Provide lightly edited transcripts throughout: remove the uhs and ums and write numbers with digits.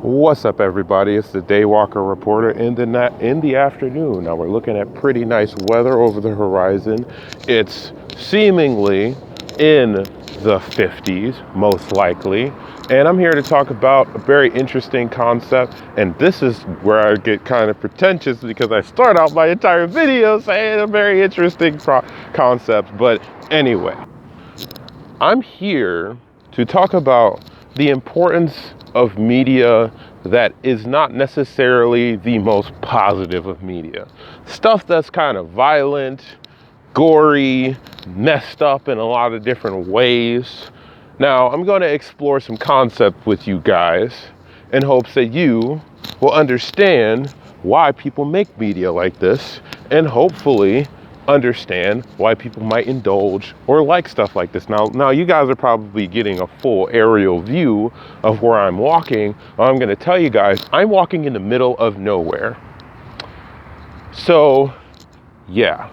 What's up, everybody? It's the Daywalker Reporter in the afternoon. Now we're looking at pretty nice weather over the horizon. It's seemingly in the 50s, most likely. And I'm here to talk about a very interesting concept. And this is where I get kind of pretentious because I start out my entire video saying a very interesting concept. But anyway, I'm here to talk about the importance of media that is not necessarily the most positive of media. Stuff that's kind of violent, gory, messed up in a lot of different ways. Now, I'm going to explore some concepts with you guys in hopes that you will understand why people make media like this, and hopefully understand why people might indulge or like stuff like this. Now you guys are probably getting a full aerial view of where I'm walking. I'm going to tell you guys, I'm walking in the middle of nowhere. So, yeah.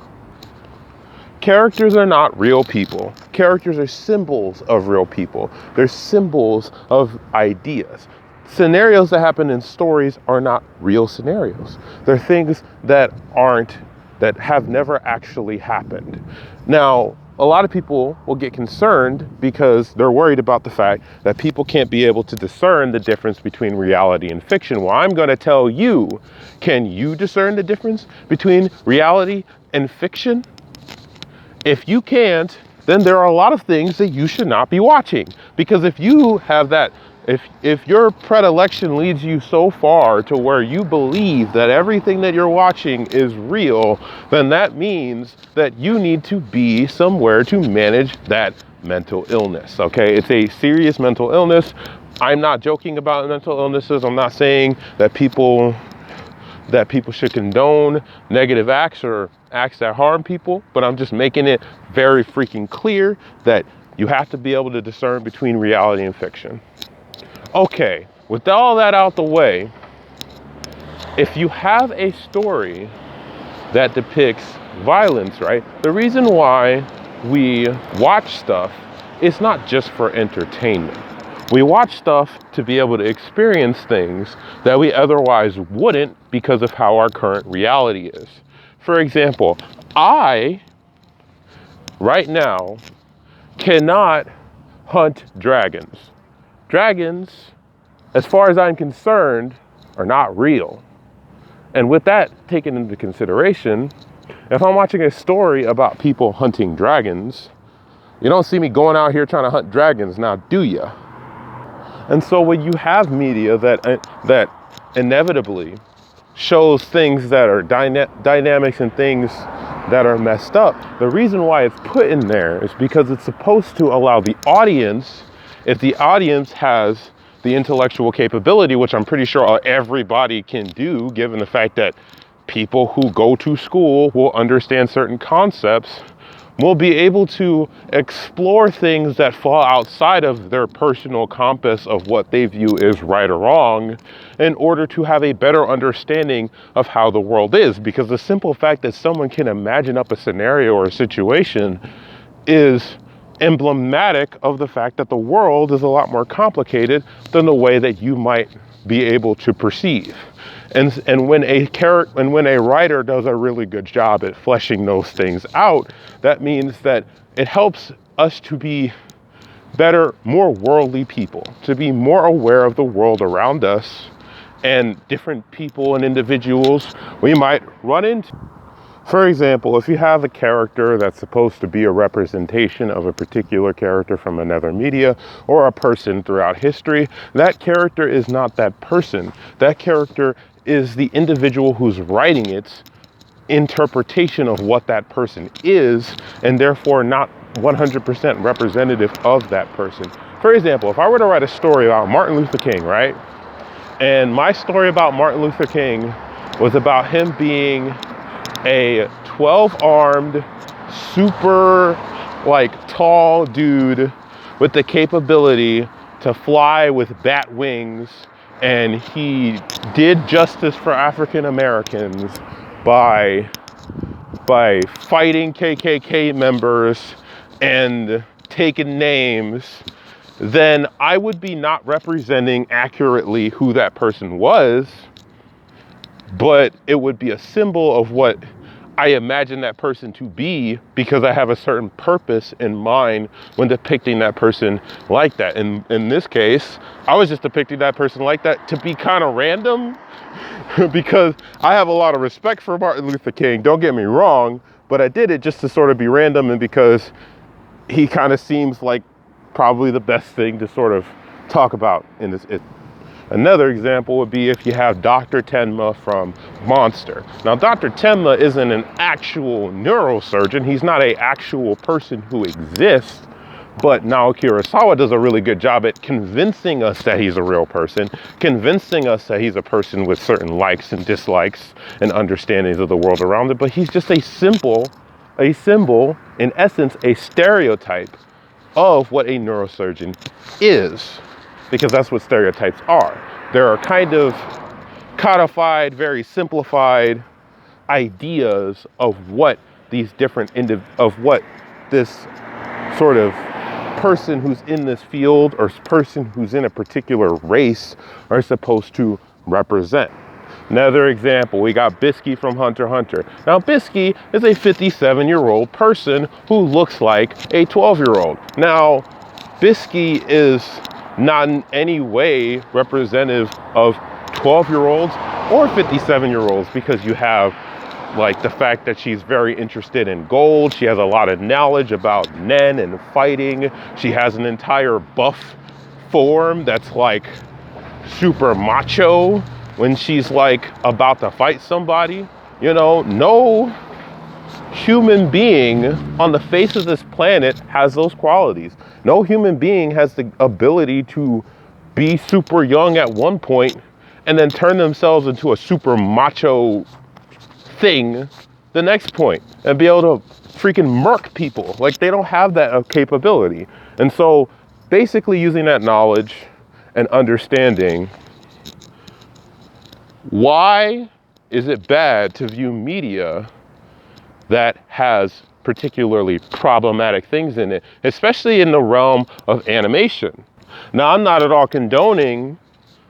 Characters are not real people. Characters are symbols of real people. They're symbols of ideas. Scenarios that happen in stories are not real scenarios. They're things that have never actually happened. Now, a lot of people will get concerned because they're worried about the fact that people can't be able to discern the difference between reality and fiction. Well, I'm going to tell you, can you discern the difference between reality and fiction? If you can't, then there are a lot of things that you should not be watching. Because if you have that, if your predilection leads you so far to where you believe that everything that you're watching is real, then that means that you need to be somewhere to manage that mental illness, okay? It's a serious mental illness. I'm not joking about mental illnesses. I'm not saying that people should condone negative acts or acts that harm people, but I'm just making it very freaking clear that you have to be able to discern between reality and fiction. Okay, with all that out the way, if you have a story that depicts violence, right? The reason why we watch stuff is not just for entertainment. We watch stuff to be able to experience things that we otherwise wouldn't because of how our current reality is. For example, I, right now, cannot hunt dragons. Dragons, as far as I'm concerned, are not real. And with that taken into consideration, if I'm watching a story about people hunting dragons, you don't see me going out here trying to hunt dragons now, do ya? And so when you have media that inevitably shows things that are dynamics and things that are messed up, the reason why it's put in there is because it's supposed to allow the audience, if the audience has the intellectual capability, which I'm pretty sure everybody can do, given the fact that people who go to school will understand certain concepts, will be able to explore things that fall outside of their personal compass of what they view as right or wrong in order to have a better understanding of how the world is. Because the simple fact that someone can imagine up a scenario or a situation is emblematic of the fact that the world is a lot more complicated than the way that you might be able to perceive. And when a writer does a really good job at fleshing those things out, that means that it helps us to be better, more worldly people, to be more aware of the world around us and different people and individuals we might run into. For example, if you have a character that's supposed to be a representation of a particular character from another media or a person throughout history, that character is not that person. That character is the individual who's writing its interpretation of what that person is, and therefore not 100% representative of that person. For example, if I were to write a story about Martin Luther King, right? And my story about Martin Luther King was about him being a 12-armed, super, tall dude with the capability to fly with bat wings, and he did justice for African Americans by fighting KKK members and taking names then I would be not representing accurately who that person was, but it would be a symbol of what I imagine that person to be, because I have a certain purpose in mind when depicting that person like that. And in this case, I was just depicting that person like that to be kind of random because I have a lot of respect for Martin Luther King, don't get me wrong, but I did it just to sort of be random and because he kind of seems like probably the best thing to sort of talk about in this. Another example would be if you have Dr. Tenma from Monster. Now, Dr. Tenma isn't an actual neurosurgeon. He's not an actual person who exists, but Naoki Urasawa does a really good job at convincing us that he's a real person, convincing us that he's a person with certain likes and dislikes and understandings of the world around it. But he's just a symbol, in essence, a stereotype of what a neurosurgeon is. Because that's what stereotypes are. There are kind of codified, very simplified ideas of what these different of what this sort of person who's in this field or person who's in a particular race are supposed to represent. Another example, we got Bisky from Hunter x Hunter. Now, Bisky is a 57-year-old person who looks like a 12-year-old. Now, Bisky is not in any way representative of 12-year-olds or 57-year-olds, because you have like the fact that she's very interested in gold. She has a lot of knowledge about nen and fighting. She has an entire buff form that's like super macho when she's like about to fight somebody. You know, no human being on the face of this planet has those qualities. No human being has the ability to be super young at one point and then turn themselves into a super macho thing the next point and be able to freaking murk people. Like, they don't have that capability. And so basically using that knowledge and understanding, why is it bad to view media that has particularly problematic things in it, especially in the realm of animation? Now, I'm not at all condoning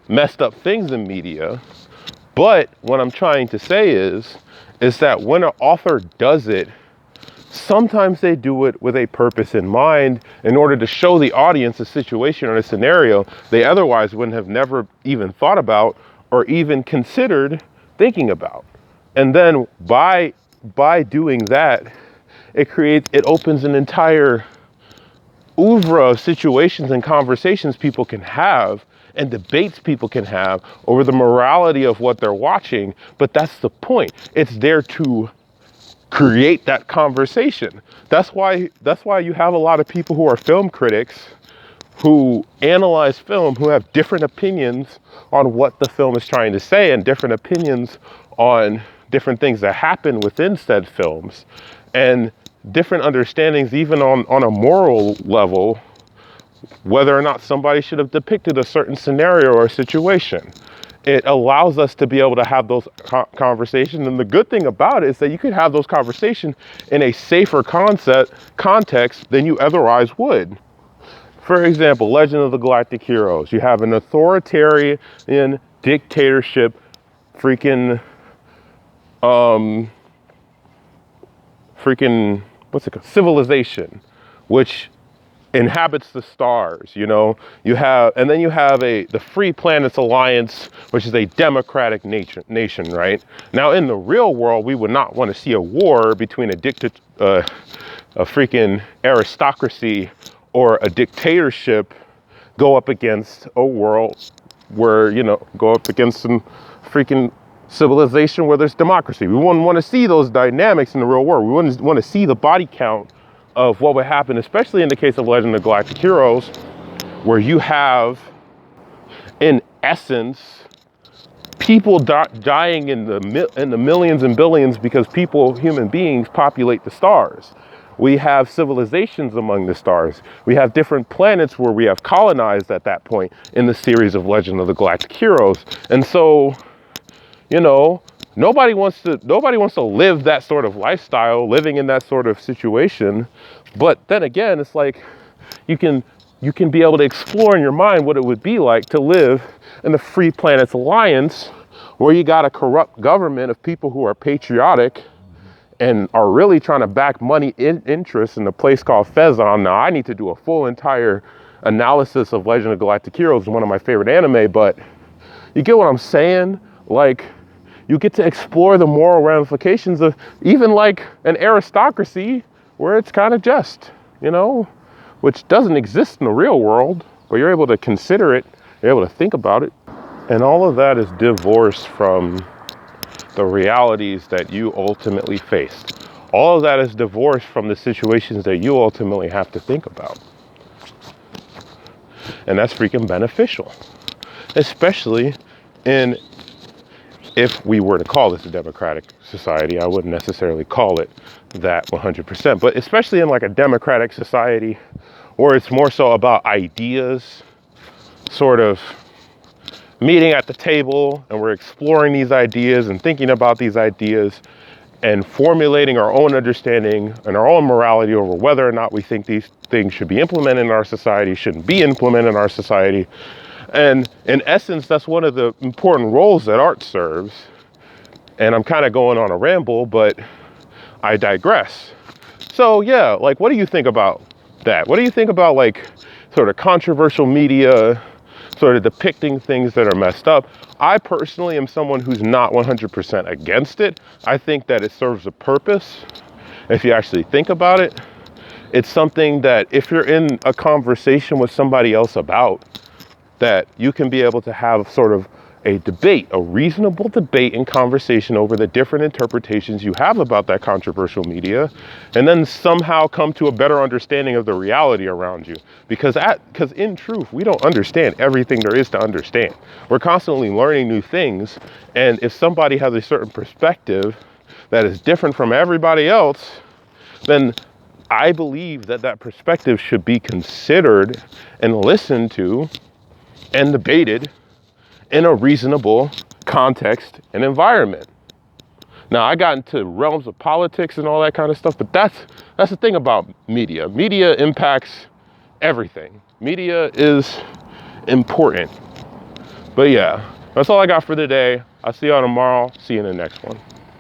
messed up things in media, but what I'm trying to say is that when an author does it, sometimes they do it with a purpose in mind in order to show the audience a situation or a scenario they otherwise wouldn't have never even thought about or even considered thinking about. And then by doing that, it opens an entire oeuvre of situations and conversations people can have and debates people can have over the morality of what they're watching. But that's the point. It's there to create that conversation. That's why you have a lot of people who are film critics who analyze film, who have different opinions on what the film is trying to say and different opinions on different things that happen within said films, and different understandings even on a moral level, whether or not somebody should have depicted a certain scenario or situation. It allows us to be able to have those conversations. And the good thing about it is that you could have those conversations in a safer context than you otherwise would. For example, Legend of the Galactic Heroes. You have an authoritarian dictatorship what's it called? Civilization, which inhabits the stars, you know. And then you have the Free Planets Alliance, which is a democratic nation, right? Now, in the real world, we would not want to see a war between a freaking aristocracy or a dictatorship go up against a world where, go up against some freaking civilization where there's democracy. We wouldn't want to see those dynamics in the real world. We wouldn't want to see the body count of what would happen, especially in the case of Legend of Galactic Heroes, where you have, in essence, people dying in the millions and billions because human beings populate the stars. We have civilizations among the stars. We have different planets where we have colonized at that point in the series of Legend of the Galactic Heroes. And so, nobody wants to live that sort of lifestyle, living in that sort of situation. But then again, it's like you can you can be able to explore in your mind what it would be like to live in the Free Planets Alliance, where you got a corrupt government of people who are patriotic and are really trying to back money interests in a place called Fezon. Now, I need to do a full entire analysis of Legend of Galactic Heroes, one of my favorite anime, but you get what I'm saying? Like, you get to explore the moral ramifications of even like an aristocracy where it's kind of just, you know, which doesn't exist in the real world, but you're able to consider it, you're able to think about it. And all of that is divorced from the realities that you ultimately faced. All of that is divorced from the situations that you ultimately have to think about. And that's freaking beneficial, especially if we were to call this a democratic society. I wouldn't necessarily call it that 100%, but especially in like a democratic society where it's more so about ideas, sort of meeting at the table, and we're exploring these ideas and thinking about these ideas and formulating our own understanding and our own morality over whether or not we think these things should be implemented in our society, shouldn't be implemented in our society. And in essence, that's one of the important roles that art serves. And I'm kind of going on a ramble, but I digress. So yeah, like, what do you think about that? What do you think about like sort of controversial media, sort of depicting things that are messed up? I personally am someone who's not 100% against it. I think that it serves a purpose. If you actually think about it, it's something that if you're in a conversation with somebody else about, that you can be able to have sort of a debate, a reasonable debate and conversation over the different interpretations you have about that controversial media, and then somehow come to a better understanding of the reality around you. Because in truth, we don't understand everything there is to understand. We're constantly learning new things, and if somebody has a certain perspective that is different from everybody else, then I believe that that perspective should be considered and listened to and debated in a reasonable context and environment. Now, I got into realms of politics and all that kind of stuff, but that's the thing about media. Media impacts everything. Media is important. But yeah, that's all I got for today. I'll see y'all tomorrow. See you in the next one.